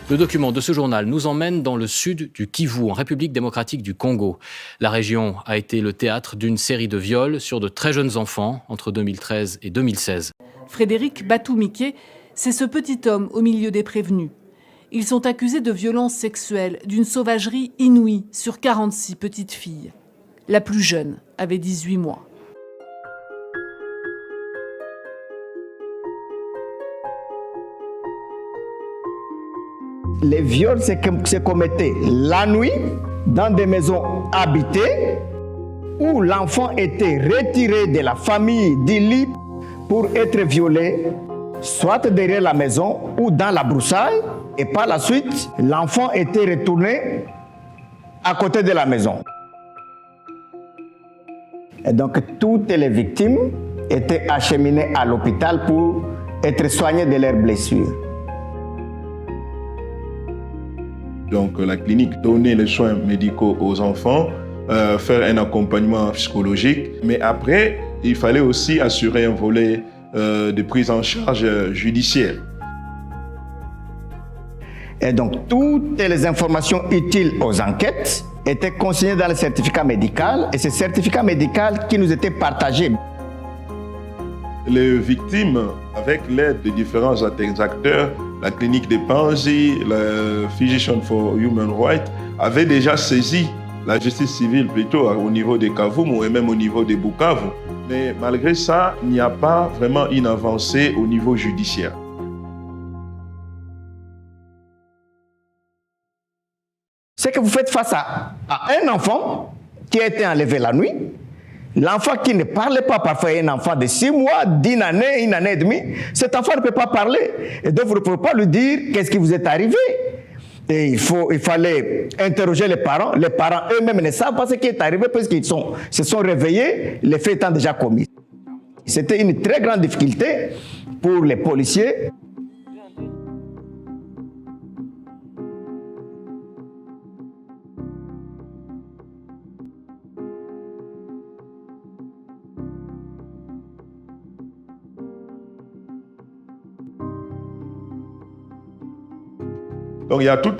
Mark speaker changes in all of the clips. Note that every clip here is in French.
Speaker 1: Le document de ce journal nous emmène dans le sud du Kivu, en République démocratique du Congo. La région a été le théâtre d'une série de viols sur de très jeunes enfants entre 2013 et 2016.
Speaker 2: Frédéric Batumike, c'est ce petit homme au milieu des prévenus. Ils sont accusés de violences sexuelles, d'une sauvagerie inouïe sur 46 petites filles. La plus jeune avait 18 mois.
Speaker 3: Les viols se commettaient la nuit dans des maisons habitées où l'enfant était retiré de la famille du lit pour être violé, soit derrière la maison ou dans la broussaille. Et par la suite, l'enfant était retourné à côté de la maison. Et donc, toutes les victimes étaient acheminées à l'hôpital pour être soignées de leurs blessures.
Speaker 4: Donc, la clinique donnait les soins médicaux aux enfants, faire un accompagnement psychologique. Mais après, il fallait aussi assurer un volet de prise en charge judiciaire.
Speaker 3: Et donc, toutes les informations utiles aux enquêtes étaient consignées dans le certificat médical. Et ce certificat médical qui nous était partagé.
Speaker 4: Les victimes, avec l'aide de différents acteurs, la clinique de Panzi, la Physicians for Human Rights, avaient déjà saisi la justice civile plutôt au niveau de Kavumu et même au niveau de Bukavu. Mais malgré ça, il n'y a pas vraiment une avancée au niveau judiciaire.
Speaker 3: C'est que vous faites face à un enfant qui a été enlevé la nuit, l'enfant qui ne parlait pas, parfois un enfant de 6 mois, d'une année, 1 année et demie, cet enfant ne peut pas parler. Et donc vous ne pouvez pas lui dire qu'est-ce qui vous est arrivé. Et il fallait interroger les parents. Les parents eux-mêmes ne savent pas ce qui est arrivé parce qu'ils se sont réveillés, les faits étant déjà commis. C'était une très grande difficulté pour les policiers.
Speaker 4: Donc il y a tout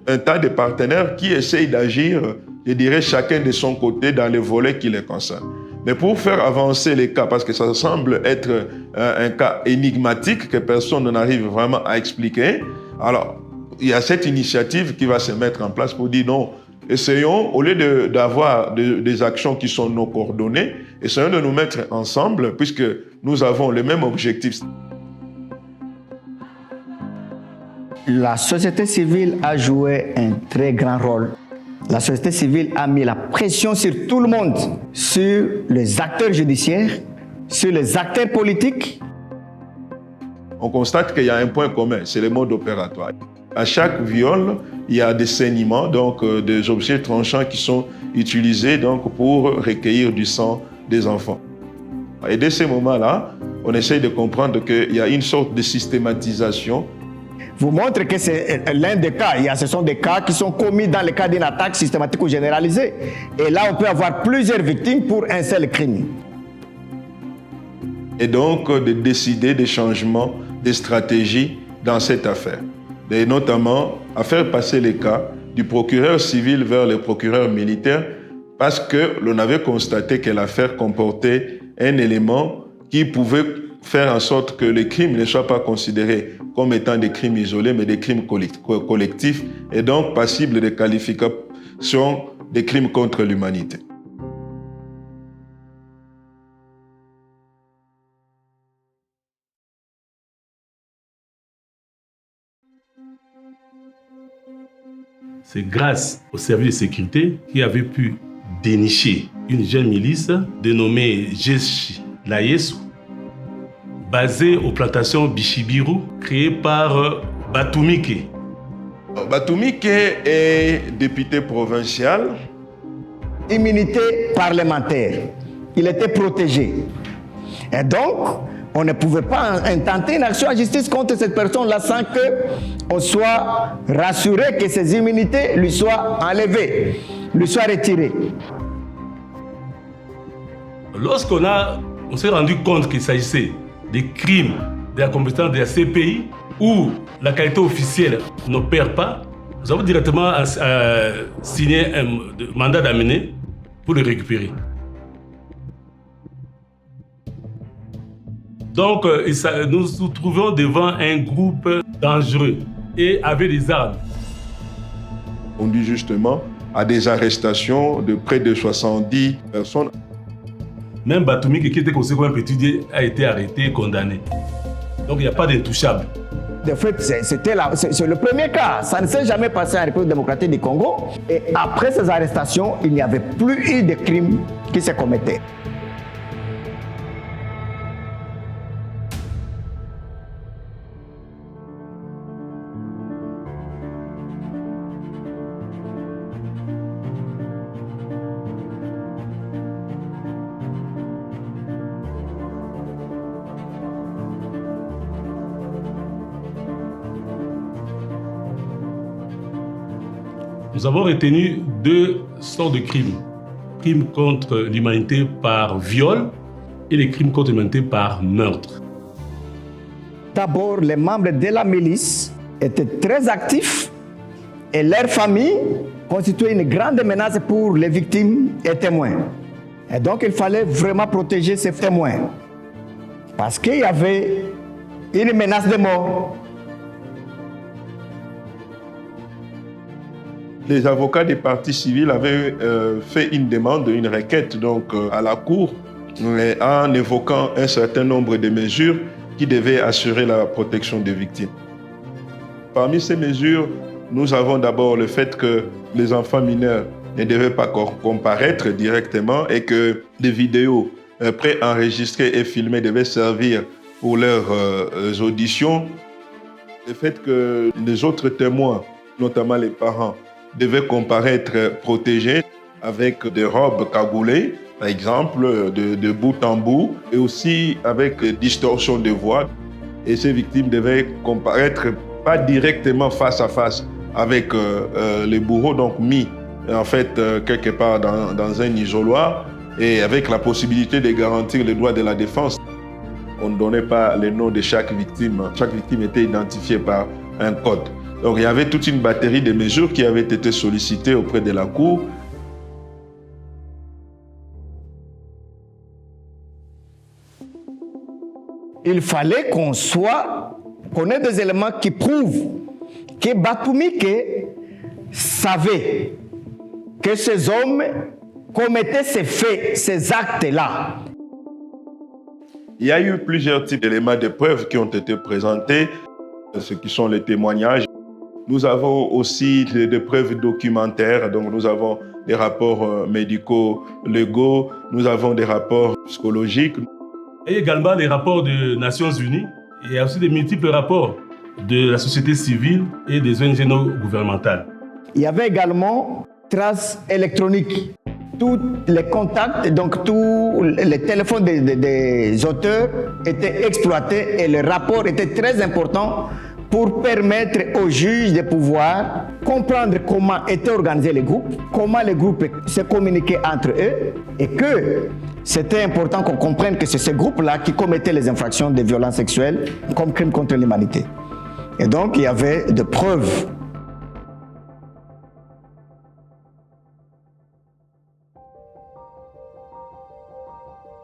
Speaker 4: un tas de partenaires qui essayent d'agir, je dirais, chacun de son côté dans les volets qui les concernent. Mais pour faire avancer les cas, parce que ça semble être un cas énigmatique que personne n'arrive vraiment à expliquer, alors il y a cette initiative qui va se mettre en place pour dire non, essayons, au lieu d'avoir des actions qui sont non coordonnées, essayons de nous mettre ensemble puisque nous avons le même objectif.
Speaker 3: La société civile a joué un très grand rôle. La société civile a mis la pression sur tout le monde, sur les acteurs judiciaires, sur les acteurs politiques.
Speaker 4: On constate qu'il y a un point commun, c'est le mode opératoire. À chaque viol, il y a des saignements, donc des objets tranchants qui sont utilisés donc, pour recueillir du sang des enfants. Et dès ce moment-là, on essaye de comprendre qu'il y a une sorte de systématisation.
Speaker 3: Vous montre que c'est l'un des cas. Ce sont des cas qui sont commis dans le cas d'une attaque systématique ou généralisée. Et là, on peut avoir plusieurs victimes pour un seul crime.
Speaker 4: Et donc, de décider des changements, des stratégies dans cette affaire. Et notamment, à faire passer les cas du procureur civil vers le procureur militaire parce que l'on avait constaté que l'affaire comportait un élément qui pouvait faire en sorte que les crimes ne soient pas considérés comme étant des crimes isolés, mais des crimes collectifs, et donc passibles de qualification des crimes contre l'humanité.
Speaker 5: C'est grâce au service de sécurité qui avait pu dénicher une jeune milice dénommée Jeshi Layesu, basée aux plantations Bishibiru, créées par Batumike.
Speaker 4: Batumike est député provincial.
Speaker 3: Immunité parlementaire. Il était protégé. Et donc, on ne pouvait pas intenter une action en justice contre cette personne-là sans qu'on soit rassuré que ses immunités lui soient enlevées, lui soient retirées.
Speaker 5: Lorsqu'on s'est rendu compte qu'il s'agissait des crimes de la compétence de la CPI, où la qualité officielle n'opère pas, nous avons directement signé un mandat d'amener pour le récupérer. Donc, nous nous trouvons devant un groupe dangereux et avec des armes.
Speaker 4: On dit justement à des arrestations de près de 70 personnes.
Speaker 5: Même Batoumik, qui était considéré comme un petit Dieu, a été arrêté et condamné. Donc, il n'y a pas d'intouchable.
Speaker 3: En fait, c'est le premier cas. Ça ne s'est jamais passé en République démocratique du Congo. Et après ces arrestations, il n'y avait plus eu de crimes qui se commettaient.
Speaker 5: Nous avons retenu 2 sortes de crimes. Crimes contre l'humanité par viol et les crimes contre l'humanité par meurtre.
Speaker 3: D'abord, les membres de la milice étaient très actifs et leurs familles constituaient une grande menace pour les victimes et témoins. Et donc, il fallait vraiment protéger ces témoins parce qu'il y avait une menace de mort.
Speaker 4: Les avocats des partis civils avaient fait une demande, une requête donc, à la Cour en évoquant un certain nombre de mesures qui devaient assurer la protection des victimes. Parmi ces mesures, nous avons d'abord le fait que les enfants mineurs ne devaient pas comparaître directement et que des vidéos préenregistrées et filmées devaient servir pour leurs auditions. Le fait que les autres témoins, notamment les parents, devaient comparaître protégés avec des robes cagoulées, par exemple, de bout en bout, et aussi avec distorsion de voix. Et ces victimes devaient comparaître pas directement face à face avec les bourreaux, donc mis en fait quelque part dans un isoloir, et avec la possibilité de garantir les droits de la défense. On ne donnait pas les noms de chaque victime. Chaque victime était identifiée par un code. Donc il y avait toute une batterie de mesures qui avaient été sollicitées auprès de la Cour.
Speaker 3: Il fallait qu'on ait des éléments qui prouvent que Batoumik savait que ces hommes commettaient ces faits, ces actes-là.
Speaker 4: Il y a eu plusieurs types d'éléments de preuve qui ont été présentés, ce qui sont les témoignages. Nous avons aussi des preuves documentaires, donc nous avons des rapports médicaux, légaux, nous avons des rapports psychologiques.
Speaker 5: Et également les rapports des Nations Unies. Il y a aussi des multiples rapports de la société civile et des ONG non gouvernementales.
Speaker 3: Il y avait également traces électroniques. Tous les contacts, donc tous les téléphones des auteurs étaient exploités et le rapport était très important pour permettre aux juges de pouvoir comprendre comment étaient organisés les groupes, comment les groupes se communiquaient entre eux et que c'était important qu'on comprenne que c'est ces groupes-là qui commettaient les infractions de violences sexuelles comme crimes contre l'humanité. Et donc, il y avait des preuves.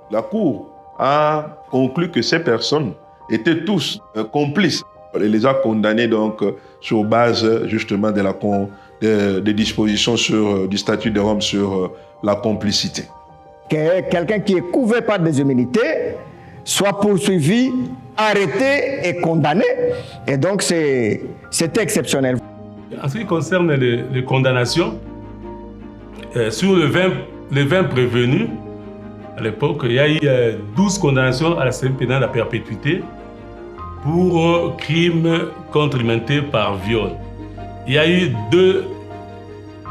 Speaker 4: La Cour a conclu que ces personnes étaient tous complices. Elle les a condamnés donc sur base justement des dispositions du statut de Rome sur la complicité.
Speaker 3: Que quelqu'un qui est couvert par des humilités soit poursuivi, arrêté et condamné. Et donc c'était exceptionnel.
Speaker 5: En ce qui concerne les condamnations, sur les 20 prévenus, à l'époque, il y a eu 12 condamnations à la peine pénale à perpétuité pour crimes contre l'humanité par viol. Il y a eu 2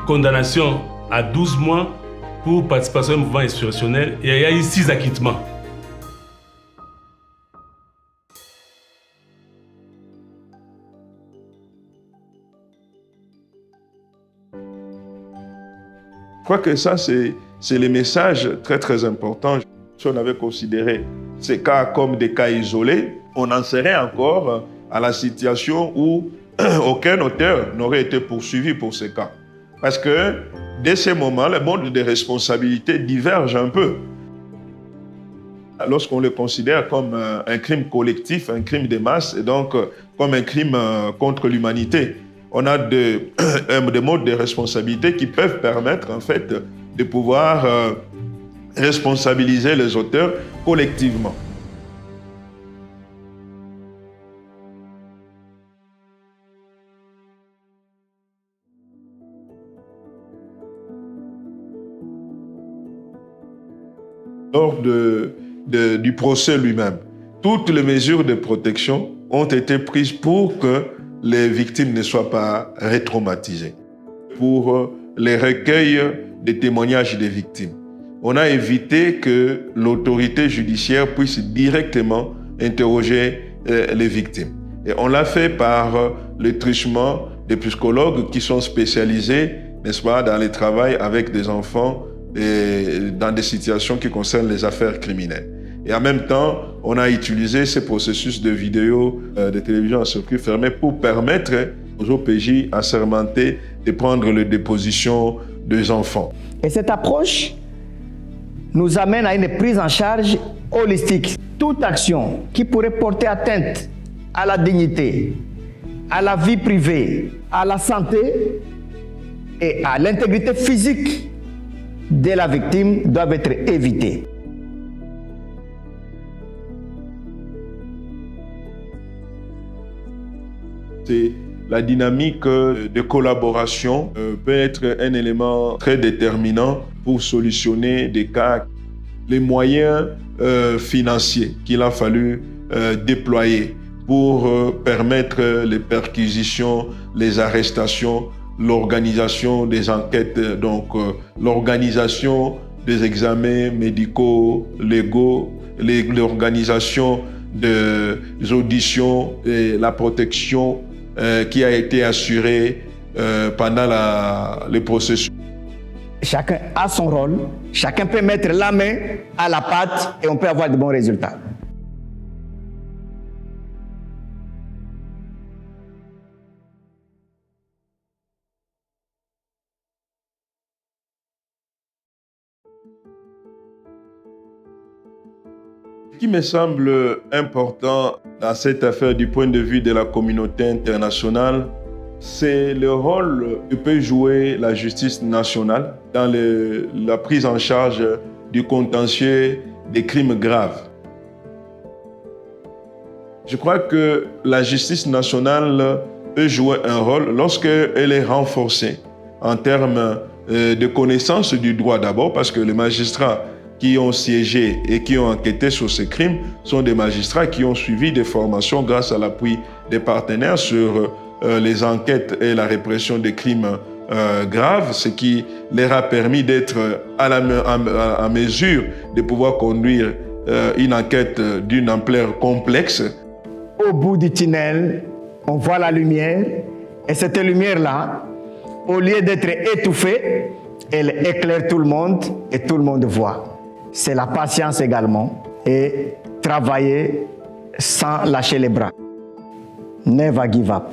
Speaker 5: condamnations à 12 mois pour participation à un mouvement insurrectionnel et il y a eu 6 acquittements.
Speaker 4: Je crois que ça, c'est le message très très important. Si on avait considéré ces cas comme des cas isolés, on en serait encore à la situation où aucun auteur n'aurait été poursuivi pour ces cas. Parce que dès ces moments, le monde des responsabilités diverge un peu. Lorsqu'on le considère comme un crime collectif, un crime de masse, et donc comme un crime contre l'humanité, on a des modes de responsabilité qui peuvent permettre en fait de pouvoir responsabiliser les auteurs collectivement. Lors du procès lui-même, toutes les mesures de protection ont été prises pour que les victimes ne soient pas retraumatisées. Pour les recueils des témoignages des victimes, on a évité que l'autorité judiciaire puisse directement interroger les victimes. Et on l'a fait par le truchement des psychologues qui sont spécialisés, n'est-ce pas, dans le travail avec des enfants et dans des situations qui concernent les affaires criminelles. Et en même temps, on a utilisé ces processus de vidéo, de télévision en circuit fermé pour permettre aux OPJ assermentés de prendre les dépositions des enfants.
Speaker 3: Et cette approche nous amène à une prise en charge holistique. Toute action qui pourrait porter atteinte à la dignité, à la vie privée, à la santé et à l'intégrité physique de la victime doivent être évitées.
Speaker 4: C'est la dynamique de collaboration peut être un élément très déterminant pour solutionner des cas. Les moyens financiers qu'il a fallu déployer pour permettre les perquisitions, les arrestations, l'organisation des enquêtes, donc l'organisation des examens médicaux, légaux, l'organisation des auditions et la protection qui a été assurée pendant le processus.
Speaker 3: Chacun a son rôle, chacun peut mettre la main à la pâte et on peut avoir de bons résultats.
Speaker 4: Ce qui me semble important dans cette affaire du point de vue de la communauté internationale, c'est le rôle que peut jouer la justice nationale dans la prise en charge du contentieux des crimes graves. Je crois que la justice nationale peut jouer un rôle lorsqu'elle est renforcée en termes de connaissance du droit d'abord, parce que les magistrats qui ont siégé et qui ont enquêté sur ces crimes sont des magistrats qui ont suivi des formations grâce à l'appui des partenaires sur les enquêtes et la répression des crimes graves, ce qui leur a permis d'être à mesure de pouvoir conduire une enquête d'une ampleur complexe.
Speaker 3: Au bout du tunnel, on voit la lumière et cette lumière-là, au lieu d'être étouffée, elle éclaire tout le monde et tout le monde voit. C'est la patience également et travailler sans lâcher les bras. Never give up.